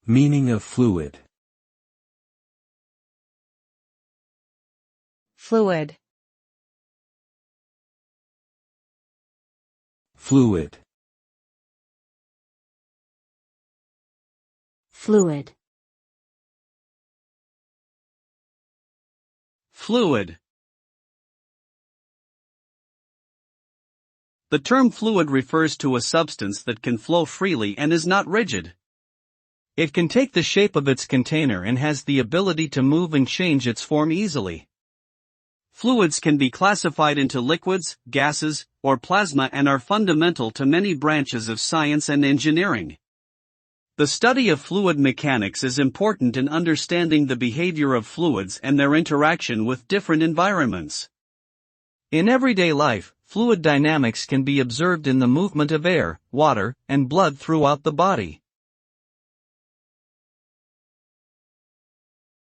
Meaning of fluid. Fluid. Fluid. Fluid. Fluid. The term fluid refers to a substance that can flow freely and is not rigid. It can take the shape of its container and has the ability to move and change its form easily. Fluids can be classified into liquids, gases, or plasma and are fundamental to many branches of science and engineering. The study of fluid mechanics is important in understanding the behavior of fluids and their interaction with different environments. In everyday life, fluid dynamics can be observed in the movement of air, water, and blood throughout the body.